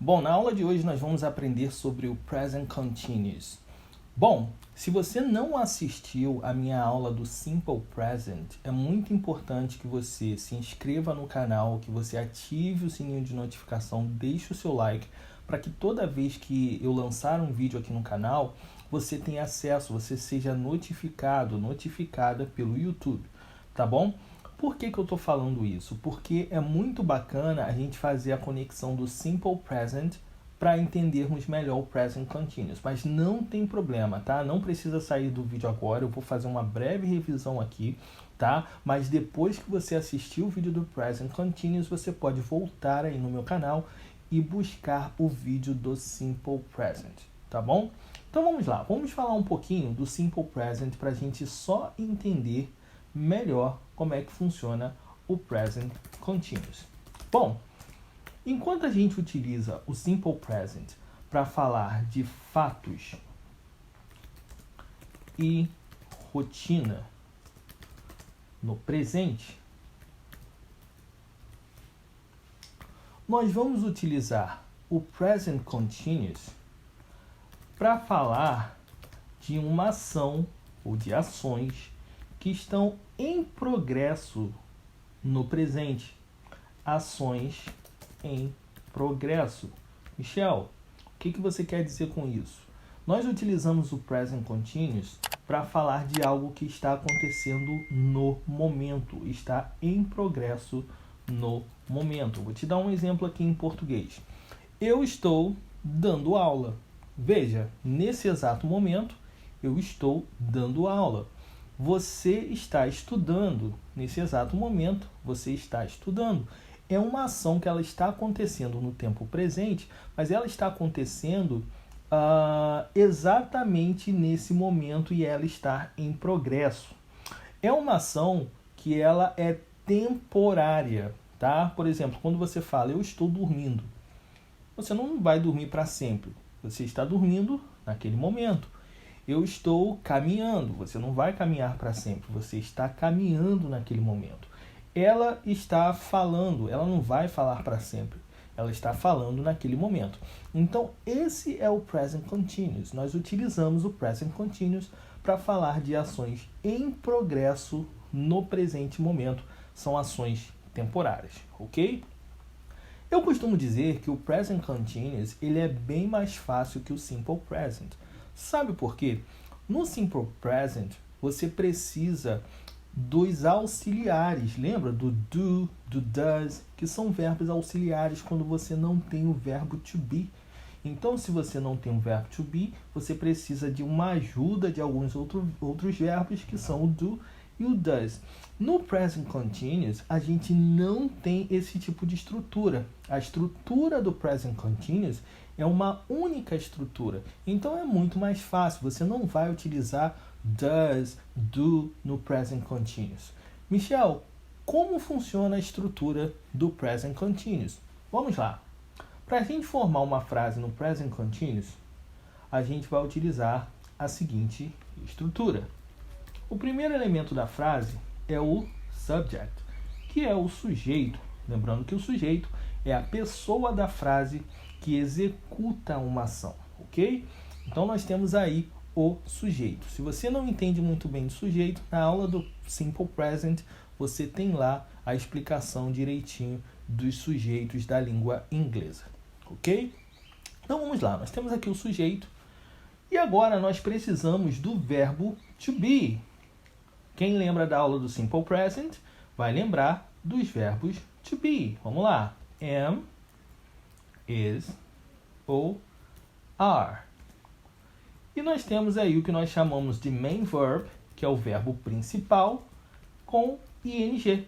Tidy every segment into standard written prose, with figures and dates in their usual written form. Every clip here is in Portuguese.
Bom, na aula de hoje nós vamos aprender sobre o Present Continuous. Bom, se você não assistiu a minha aula do Simple Present, é muito importante que você se inscreva no canal, que você ative o sininho de notificação, deixe o seu like, para que toda vez que eu lançar um vídeo aqui no canal, você tenha acesso, você seja notificada pelo YouTube, tá bom? Por que eu estou falando isso? Porque é muito bacana a gente fazer a conexão do Simple Present para entendermos melhor o Present Continuous. Mas não tem problema, tá? Não precisa sair do vídeo agora, eu vou fazer uma breve revisão aqui, tá? Mas depois que você assistir o vídeo do Present Continuous, você pode voltar aí no meu canal e buscar o vídeo do Simple Present, tá bom? Então vamos lá, vamos falar um pouquinho do Simple Present para a gente só entender melhor como é que funciona o Present Continuous. Bom, enquanto a gente utiliza o Simple Present para falar de fatos e rotina no presente, nós vamos utilizar o Present Continuous para falar de uma ação ou de ações que estão em progresso no presente. Ações em progresso. Michel, o que você quer dizer com isso? Nós utilizamos o Present Continuous para falar de algo que está acontecendo no momento, está em progresso no momento. Vou te dar um exemplo aqui em português. Eu estou dando aula. Veja, nesse exato momento, eu estou dando aula. Você está estudando. Nesse exato momento, você está estudando. É uma ação que ela está acontecendo no tempo presente, mas ela está acontecendo exatamente nesse momento e ela está em progresso. É uma ação que ela é temporária, tá? Por exemplo, quando você fala, eu estou dormindo, você não vai dormir para sempre. Você está dormindo naquele momento. Eu estou caminhando, você não vai caminhar para sempre, você está caminhando naquele momento. Ela está falando, ela não vai falar para sempre, ela está falando naquele momento. Então, esse é o Present Continuous. Nós utilizamos o Present Continuous para falar de ações em progresso no presente momento. São ações temporárias, ok? Eu costumo dizer que o Present Continuous ele é bem mais fácil que o Simple Present. Sabe por quê? No Simple Present, você precisa dos auxiliares. Lembra do do does, que são verbos auxiliares quando você não tem o verbo to be. Então, se você não tem o verbo to be, você precisa de uma ajuda de alguns outros verbos, que são o do e o does. No Present Continuous, a gente não tem esse tipo de estrutura. A estrutura do Present Continuous é uma única estrutura. Então, é muito mais fácil. Você não vai utilizar does, do no Present Continuous. Michel, como funciona a estrutura do Present Continuous? Vamos lá. Para a gente formar uma frase no Present Continuous, a gente vai utilizar a seguinte estrutura. O primeiro elemento da frase é o subject, que é o sujeito. Lembrando que o sujeito é a pessoa da frase que executa uma ação, ok? Então, nós temos aí o sujeito. Se você não entende muito bem do sujeito, na aula do Simple Present, você tem lá a explicação direitinho dos sujeitos da língua inglesa, ok? Então, vamos lá. Nós temos aqui o sujeito e agora nós precisamos do verbo to be. Quem lembra da aula do Simple Present vai lembrar dos verbos to be. Vamos lá. Am, is ou are. E nós temos aí o que nós chamamos de main verb, que é o verbo principal, com ing.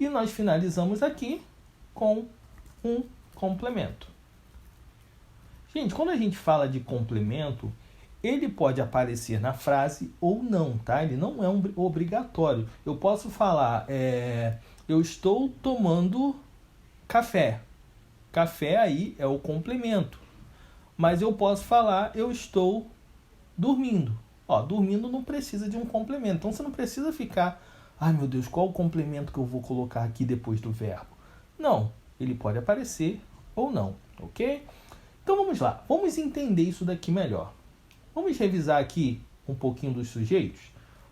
E nós finalizamos aqui com um complemento. Gente, quando a gente fala de complemento, ele pode aparecer na frase ou não, tá? Ele não é obrigatório. Eu posso falar, eu estou tomando café. Café aí é o complemento. Mas eu posso falar, eu estou dormindo. Dormindo não precisa de um complemento. Então, você não precisa ficar, ai meu Deus, qual o complemento que eu vou colocar aqui depois do verbo? Não, ele pode aparecer ou não, ok? Então vamos lá, vamos entender isso daqui melhor. Vamos revisar aqui um pouquinho dos sujeitos?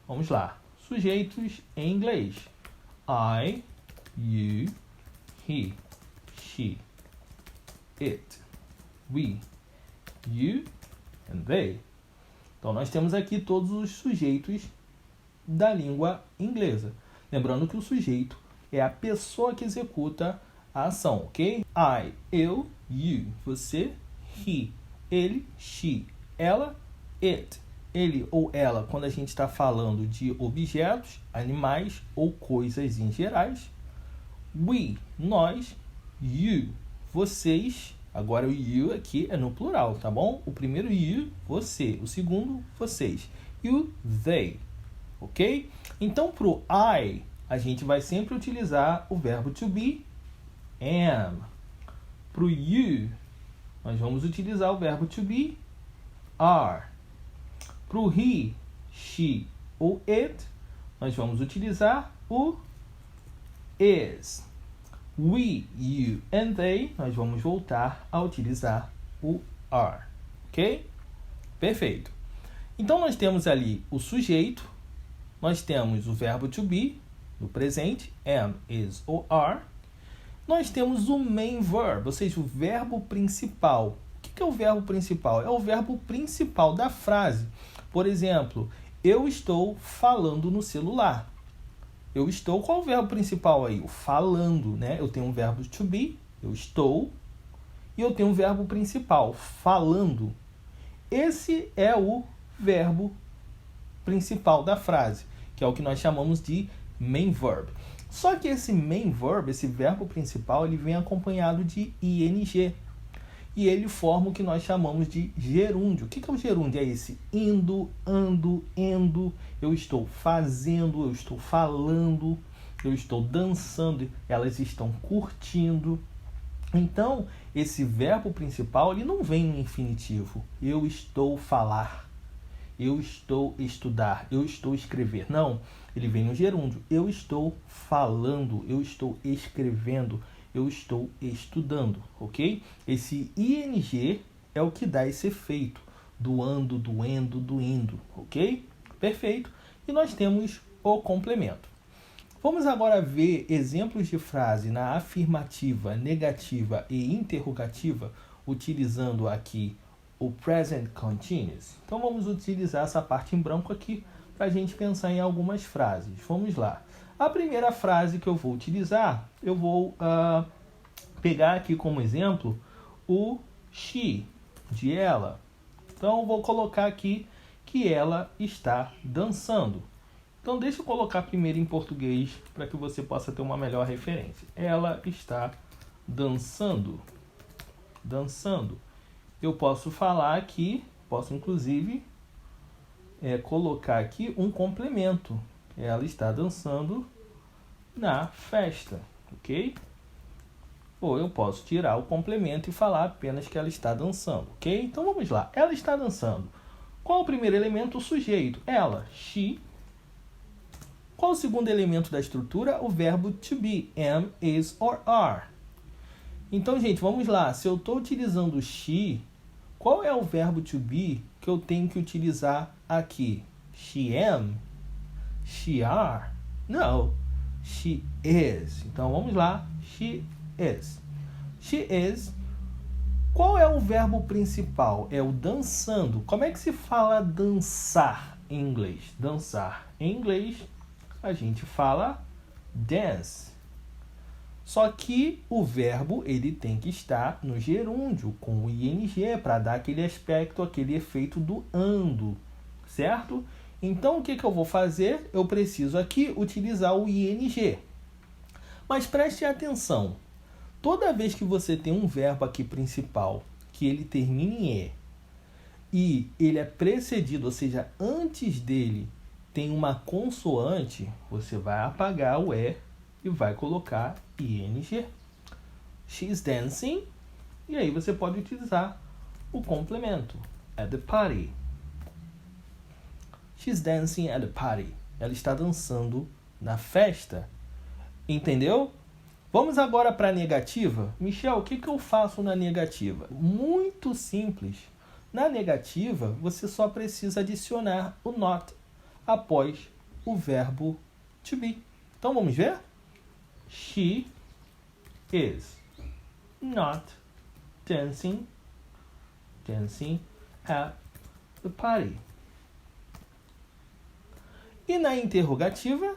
Vamos lá, sujeitos em inglês. I, you, he, she, it, we, you and they. Então nós temos aqui todos os sujeitos da língua inglesa. Lembrando que o sujeito é a pessoa que executa a ação, ok? I, eu, you, você, he, ele, she, ela, it. Ele ou ela, quando a gente está falando de objetos, animais ou coisas em gerais. We, nós. You, vocês. Agora o you aqui é no plural, tá bom? O primeiro you, você. O segundo, vocês. E o they, ok? Então, para o I, a gente vai sempre utilizar o verbo to be, am. Para o you, nós vamos utilizar o verbo to be, are. Para o he, she ou it, nós vamos utilizar o is. We, you and they, nós vamos voltar a utilizar o are. Ok? Perfeito. Então, nós temos ali o sujeito, nós temos o verbo to be, no presente, am, is ou are. Nós temos o main verb, ou seja, o verbo principal. O que é o verbo principal? É o verbo principal da frase. Por exemplo, eu estou falando no celular. Eu estou, qual é o verbo principal aí? O falando, né? Eu tenho um verbo to be, eu estou, e eu tenho um verbo principal, falando. Esse é o verbo principal da frase, que é o que nós chamamos de main verb. Só que esse main verb, esse verbo principal, ele vem acompanhado de ing. E ele forma o que nós chamamos de gerúndio. O que é o gerúndio? É esse indo, ando, endo, eu estou fazendo, eu estou falando, eu estou dançando, elas estão curtindo. Então, esse verbo principal, ele não vem no infinitivo. Eu estou falar, eu estou estudar, eu estou escrever. Não, ele vem no gerúndio. Eu estou falando, eu estou escrevendo, eu estou estudando, ok? Esse ing é o que dá esse efeito do ando, do endo, do indo, ok? Perfeito. E nós temos o complemento. Vamos agora ver exemplos de frase na afirmativa, negativa e interrogativa, utilizando aqui o present continuous. Então vamos utilizar essa parte em branco aqui para a gente pensar em algumas frases. Vamos lá. A primeira frase que eu vou utilizar, eu vou pegar aqui como exemplo o she, de ela. Então, eu vou colocar aqui que ela está dançando. Então, deixa eu colocar primeiro em português para que você possa ter uma melhor referência. Ela está dançando. Dançando. Eu posso falar aqui, posso inclusive colocar aqui um complemento. Ela está dançando na festa, ok? Ou eu posso tirar o complemento e falar apenas que ela está dançando, ok? Então vamos lá. Ela está dançando. Qual o primeiro elemento? O sujeito. Ela, she. Qual o segundo elemento da estrutura? O verbo to be, am, is or are. Então, gente, vamos lá. Se eu estou utilizando she, qual é o verbo to be que eu tenho que utilizar aqui? She am? She are? Não. She is. Então, vamos lá. She is. She is. Qual é o verbo principal? É o dançando. Como é que se fala dançar em inglês? Dançar. Em inglês, a gente fala dance. Só que o verbo ele tem que estar no gerúndio, com o ing, para dar aquele aspecto, aquele efeito do ando, certo? Então, o que eu vou fazer? Eu preciso aqui utilizar o ing. Mas preste atenção. Toda vez que você tem um verbo aqui principal, que ele termina em E, e ele é precedido, ou seja, antes dele tem uma consoante, você vai apagar o E e vai colocar ing. She's dancing. E aí você pode utilizar o complemento. At the party. She's dancing at the party. Ela está dançando na festa. Entendeu? Vamos agora para a negativa. Michel, o que eu faço na negativa? Muito simples. Na negativa, você só precisa adicionar o not após o verbo to be. Então, vamos ver? She is not dancing at the party. E na interrogativa,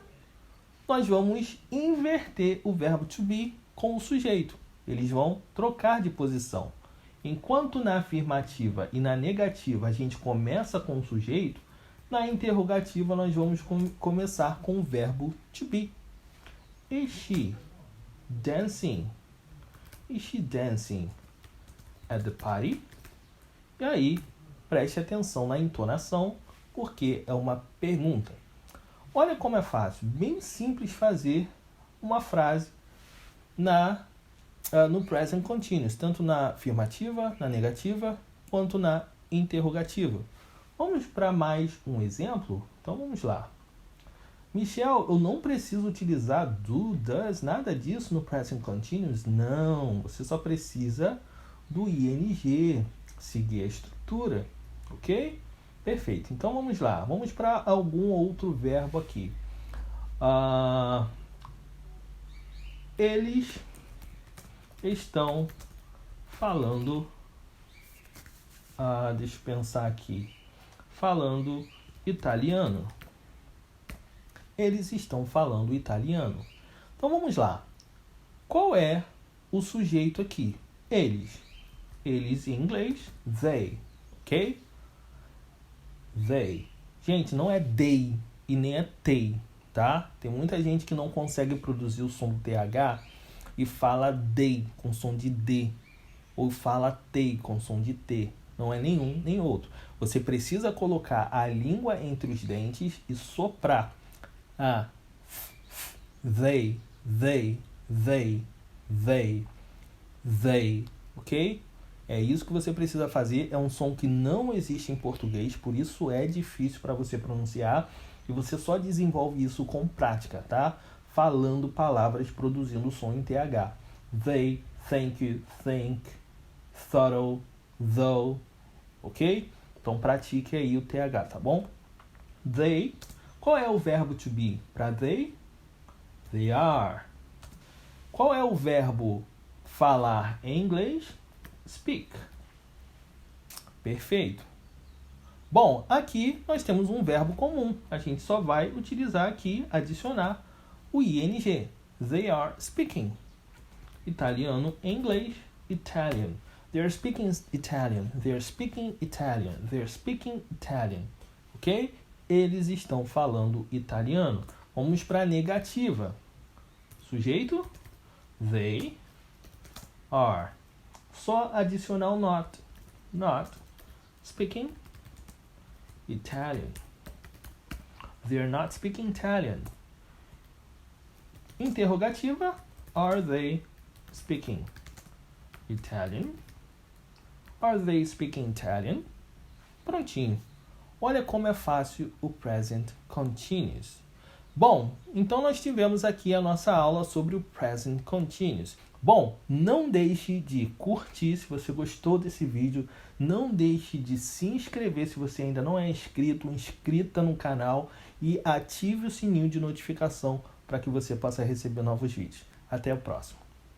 nós vamos inverter o verbo to be com o sujeito. Eles vão trocar de posição. Enquanto na afirmativa e na negativa a gente começa com o sujeito, na interrogativa nós vamos começar com o verbo to be. Is she dancing? Is she dancing at the party? E aí, preste atenção na entonação, porque é uma pergunta. Olha como é fácil, bem simples fazer uma frase no present continuous, tanto na afirmativa, na negativa, quanto na interrogativa. Vamos para mais um exemplo? Então vamos lá. Michel, eu não preciso utilizar do, does, nada disso no present continuous? Não, você só precisa do ing, seguir a estrutura, ok? Perfeito, então vamos lá. Vamos para algum outro verbo aqui. Eles estão falando, deixa eu pensar aqui, falando italiano. Eles estão falando italiano. Então vamos lá. Qual é o sujeito aqui? Eles. Eles em inglês, they, ok? They. Gente, não é they e nem é they, tá? Tem muita gente que não consegue produzir o som do TH e fala they com som de D, ou fala they com som de T. Não é nenhum nem outro. Você precisa colocar a língua entre os dentes e soprar. They, ok? É isso que você precisa fazer. É um som que não existe em português, por isso é difícil para você pronunciar, e você só desenvolve isso com prática, tá? Falando palavras produzindo som em TH. They, thank you, think, thorough, though, ok? Então pratique aí o TH, tá bom? They. Qual é o verbo to be para they? They are. Qual é o verbo falar em inglês? Speak. Perfeito. Bom, aqui nós temos um verbo comum. A gente só vai utilizar aqui, adicionar o ing. They are speaking. Italiano, inglês, Italian. They are speaking Italian. They are speaking Italian. They are speaking Italian. Ok? Eles estão falando italiano. Vamos para a negativa. Sujeito, they are. Só adicionar o not. Not speaking Italian. They are not speaking Italian. Interrogativa, are they speaking Italian? Are they speaking Italian? Prontinho. Olha como é fácil o present continuous. Bom, então nós tivemos aqui a nossa aula sobre o present continuous. Bom, não deixe de curtir se você gostou desse vídeo. Não deixe de se inscrever se você ainda não é inscrito, inscrita no canal. E ative o sininho de notificação para que você possa receber novos vídeos. Até o próximo.